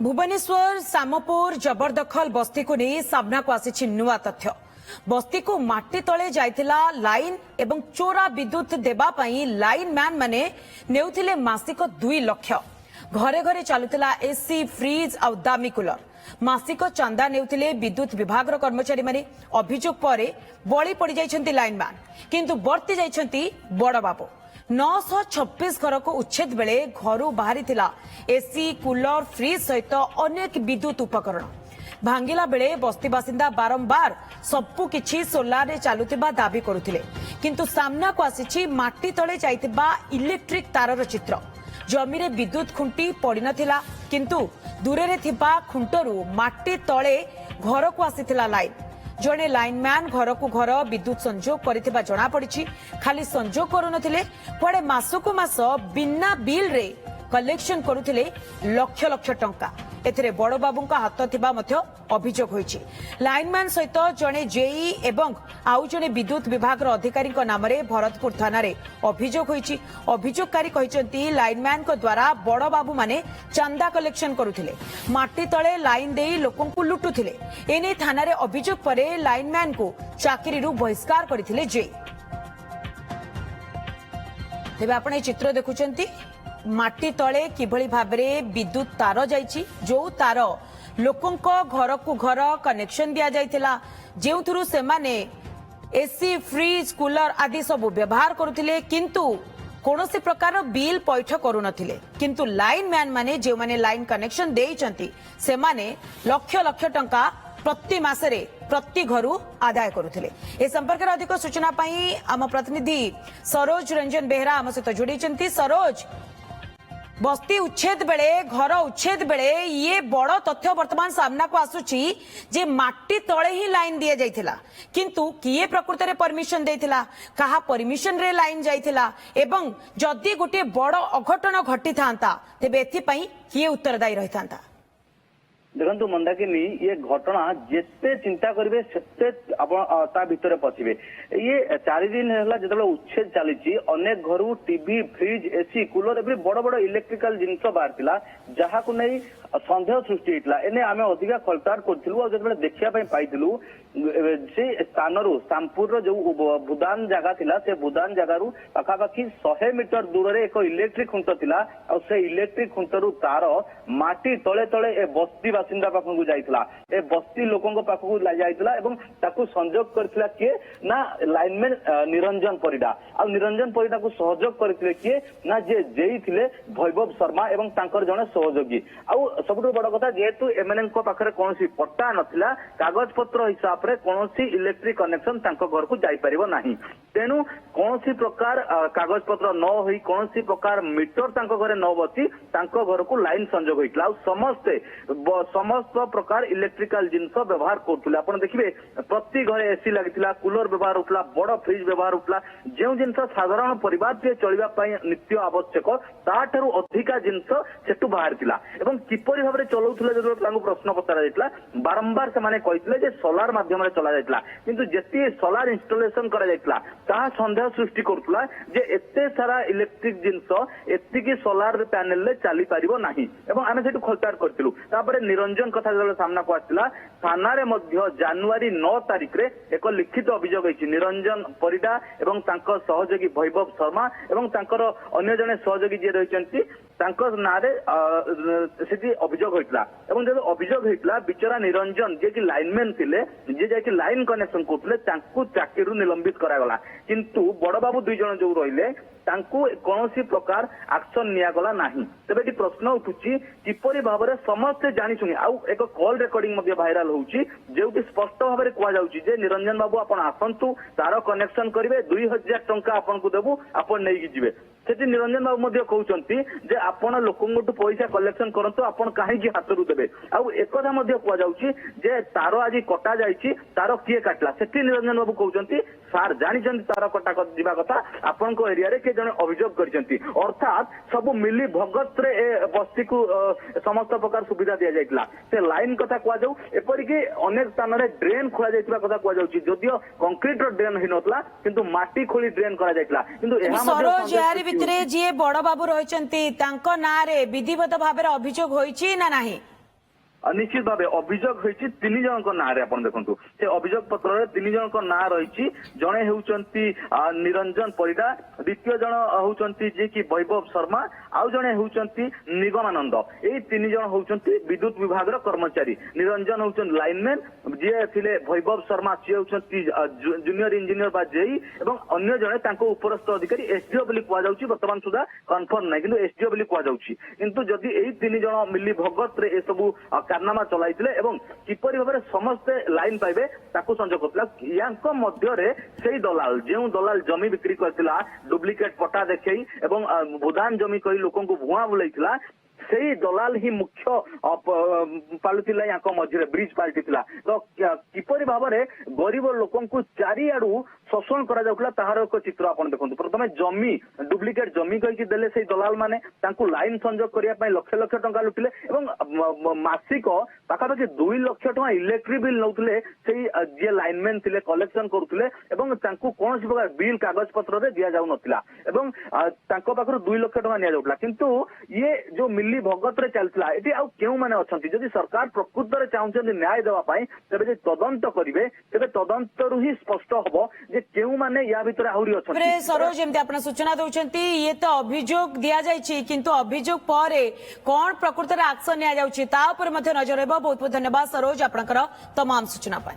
भुवनेश्वर सामपुर जबरदखल बस्ती को नहीं सामना को आसी नुआ तथ्य। बस्ती को माटी तले जाइथिला लाइन एवं चोरा विद्युत देबा पई लाइन मैन माने नेउथिले मासिक 2 लाख। घरे घरे चलुथिला एसी फ्रिज आ दामी कूलर। मासिक चंदा नेउथिले विद्युत विभाग कर्मचारी माने। अभियोग परे बळी पड़ी जाइछंती लाइन मैन, किंतु बर्ती जाइछंती बड़ बाबू। 926 घर को उच्छेद बेले घर बाहरी एसी कूलर फ्रिज सहित अनेक विद्युत उपकरण भांगिला बेले बस्ती बासिंदा बारंबार सबु किछि सोलार रे चालुतिबा दाबी करुथिले, किंतु सामना को आसीछि माटी तळे जाइतिबा इलेक्ट्रिक तारर चित्र। जमी रे विद्युत खुंटी पड़ी नथिला, किंतु दूरे रे थिबा खुंटरू माटी तळे घर को आसीथिला लाइन। जड़े लाइनमैन घर को घर विद्युत संजोग करथिबा जणा पड़िछि। खाली संजोग करुनथिले, कुआडे मासको मास बिना बिल रे कलेक्शन करुथिले लक्ष लक्ष टंका। एथिरे बड़ बाबूंका हाथ थिबा मध्य अभियोग होइछि। लाइनमैन सहित जणे जेई एवं आउ जणे विद्युत विभाग अधिकारी नाम रे भरतपुर थाना रे अभियोग होइछि। अभियोगकारी कहिसंती लाइनमैन को द्वारा बड़ बाबू माने चंदा कलेक्शन करुथिले, माटी तळे लाइन देई लोकन को लुटुथिले। एने थाना रे अभियोग परे लाइनमैन को चाकरी रु बहिष्कार करथिले जेई। तेबे आपण चित्र देखुचंती माटी तले किभली भाबरे विद्युत तार जाइछि, जो तार लोकंक घर को घर कनेक्शन दिया जाइथिला, जेउथुरु से माने एसी फ्रिज कूलर आदि सब व्यवहार करुथिले, किंतु कोनोसी प्रकार बिल पैठ करू नथिले। किंतु लाइन मैन माने जे माने लाइन कनेक्शन देइचंती से माने लक्ष लक्ष टंका प्रति मासरे प्रति घरु आदाय करुथिले। ए संपर्क रे अधिक सूचना पई आम प्रतिनिधि सरोज रंजन बेहरा आम सहित जोड़ीचंती। सरोज, बस्ती उच्छेद बेले घर उच्छेद बेले ये बड़ तथ्य वर्तमान सामना को आसुची जे माटी तळे ही लाइन दिया जाइथिला, किंतु किए प्रकृत रे परमिशन देइथिला, कहा परमिशन रे लाइन जाइथिला, एवं जदि गोटे बड़ अघटन घटी थांता तेबे एथि पई किए उत्तरदायी रहि थांता? देखु मंदाकिनी, ये घटना जिते चिंता करेंगे सेते ता भितर पशिबे। ये 4 दिन है जो उच्छेद चली अनेक घर टीवी फ्रिज एसी कूलर एवं बड़ बड़ इलेक्ट्रिकल जिनस बाहर जहाँ को नहीं सन्देह सृष्टि होता। एने आम अधिका खलताड़ करूँ जो देखा पाई से स्थान सामपुर जो बुदान जगह थिला, से बुदान जगार पाखापाखि 100 मीटर दूर रे एक इलेक्ट्रिक खुंट थिला। और से इलेक्ट्रिक खुंटरू तार माटी तले तले ए बस्ती बासिंदा पाखकु जाइतला, ए बस्ती लोकंक पाखकु जाइतला एवं ताकु संजोग करथिला किए ना लाइनमैन निरंजन परिडा। आ निरंजन परिडा को सहयोग करथिले किए ना जे जेई थिले वैभव शर्मा एवं तांकर जने सहयोगी। आ सबुठ बड़ कथा, जेहेतु एमएनएन को पाखरे कोनोसी पट्टा नथिला, कागज पत्र हिसाब रे कोनोसी इलेक्ट्रिक कनेक्शन तांको घर को जाई परिबो नाही। तेनु कोनोसी प्रकार कागज पत्र न होई, कोनोसी प्रकार मीटर तांको घरे न बसी तांको घर को लाइन संजोग होइतला। समस्त प्रकार इलेक्ट्रिकल जिनस व्यवहार करथुले। आपण देखिबे प्रति घरे एसी लागितला, कूलर व्यवहार होतला, बड़ फ्रिज व्यवहार होतला। जे जिनस साधारण परिवार के चलिबा पई नित्य आवश्यक ताठारु अधिका जिनस सेटु बाहर थिला। एवं किपरि भाबरे चलौथुले जदि तांको प्रश्न पचरा जायतला, बारंबार से माने कहितले जे सोलार माध्यम रे चला जायतला, किंतु जेती सोलार इंस्टॉलेशन करा जायतला ता संदेह सृष्टि करथुला जे एते सारा इलेक्ट्रिक जिनस एतिकी सोलार पैनल रे चली परिबो नाही। एवं आमे सेटु खलताड़ करथिलु। तापरे निरंजन कथा जो सामना को आसला, थाना रे मध्य जनवरी 9 तारिख रे एक लिखित अभियोग होइछि। निरंजन परिडा एवं तांको सहयोगी वैभव शर्मा एवं तांकर अन्य जने सहयोगी जे रहिचंती तांकर नारे सेठी अभियोग होइतला। एवं जब अभियोग होइतला बिचरा निरंजन जे कि लाइनमैन थिले, जे जे कि लाइन कनेक्शन करथले, तांकु चाकरी निलंबित करा गला। किंतु बड़ बाबू 2 जण जो रहिले तांकु कोनोसी प्रकार एक्शन निया गला नाही। तबे कि प्रश्न उठुची किपरि भाबरे समस्त जानि सुनि आ एक कॉल रेकॉर्डिंग मध्ये वायरल होउची, जेउटी स्पष्ट भाबरे कुआ जाउची जे निरंजन बाबू आपण आसंतु, तार कनेक्शन करिवे, 2000 टंका आपण को देबु, आपण नेकी जिवे। सेठी निरंजन बाबू मध्ये कहउचंती जे आपण लोकंगटु पैसा कलेक्शन करंतु, आपण काहे कि हातरु देबे। आ एक कथा मध्ये कुआ जाउची जे तार आज कटा जाईची, तार किए काटला। सेठी निरंजन बाबू कहउचंती सार जानिचंती तार कटा दिबा कथा, आपण को एरिया रे के जने अभियोग करचंती। अर्थात सब मिली भगत रे बस्ती को समस्त प्रकार सुविधा दिया जाइतला। से लाइन कथा कुआ जाउ, एपरि कि अनेक स्थान रे ड्रेन खोला जाइतबा कथा कुआ जाउची। जदियो कंक्रीट रो ड्रेन हि नतला, किंतु माटी खोली ड्रेन करा जाइतला। किंतु एहा मध्ये भितरे जी बड़ बाबू रहिचंती तांको नारे विधिवत भाबरे अभियोग होईची ना नाही? निश्चित भाव अभियोग होती 3 जनक ना आप देखो से अभियोग पत्र 3 जनक ना रही जड़े होती निरंजन परिडा द्वितीय जन होती जे कि वैभव शर्मा आउ जड़े होती निगमानंद यही 3 जन होती विद्युत विभाग कर्मचारी निरंजन होती लाइनमैन जी थे वैभव शर्मा सी होती जूनियर इंजीनियर बा जेई एवं अन्य जड़े उपरस्थ अधिकारी एसडीओ बोली कहुच्छी बर्तमान सुधा कन्फर्म ना कि एसडीओ बोली कहुच्छी किंतु जदि यही 3 जन मिली भगत रे सबू कारनामा चलाइथिले एवं किपरि भाबरे समस्ते लाइन पाइबे ताकू संजोग करथिला यांक मध्यरे सेही दलाल जेउ दलाल जमी बिक्री करथिला डुप्लिकेट पट्टा देखै एवं भूदान जमी कहि लोकन को भुआ बुलाइथिला सेही दलाल ही मुख्य पालुथिला यांक मध्यरे ब्रिज पाल्टिथिला तो किपरि भाबरे गरीब लोकन को चारिआडू शोषण करा जाउथला ताहार एक चित्र आपण देखंतु प्रथमे जमी डुप्लिकेट जमी कहि देले सेही दलाल माने तांकू लाइन संजोग करिया पय लक्ष लक्ष टंका लुटिले एवं मासिक पाखापाखि 2 लाख टंका इलेक्ट्रिक बिल नौथिले सेही जे लाइनमैन थिले कलेक्शन करूथिले एवं तांकू कोनसी प्रकार बिल कागज पत्र रे दिया जाउ नथिला एवं तांको पाखरु 2 लाख टंका निया जाउथला किंतु ये जो मिली भगत रे चलथिला एटी आ केउ माने अछंती जदि सरकार प्रकृत रे चाहुछन न्याय देवा पय तबे जे तदंत करिवे तबे तदंतरु ही स्पष्ट हबो जे केउ माने या भितर आहुरी अछंती सरोज जेमती आपण सूचना दउछंती ये तो अभियोग दिया जायछि किंतु अभियोग परे कोन प्रकृत रे एक्शन निया जाउछि ता ऊपर मध्ये नजर रहबो बहुत बहुत धन्यवाद सरोज आपनकर तमाम सूचना पाए।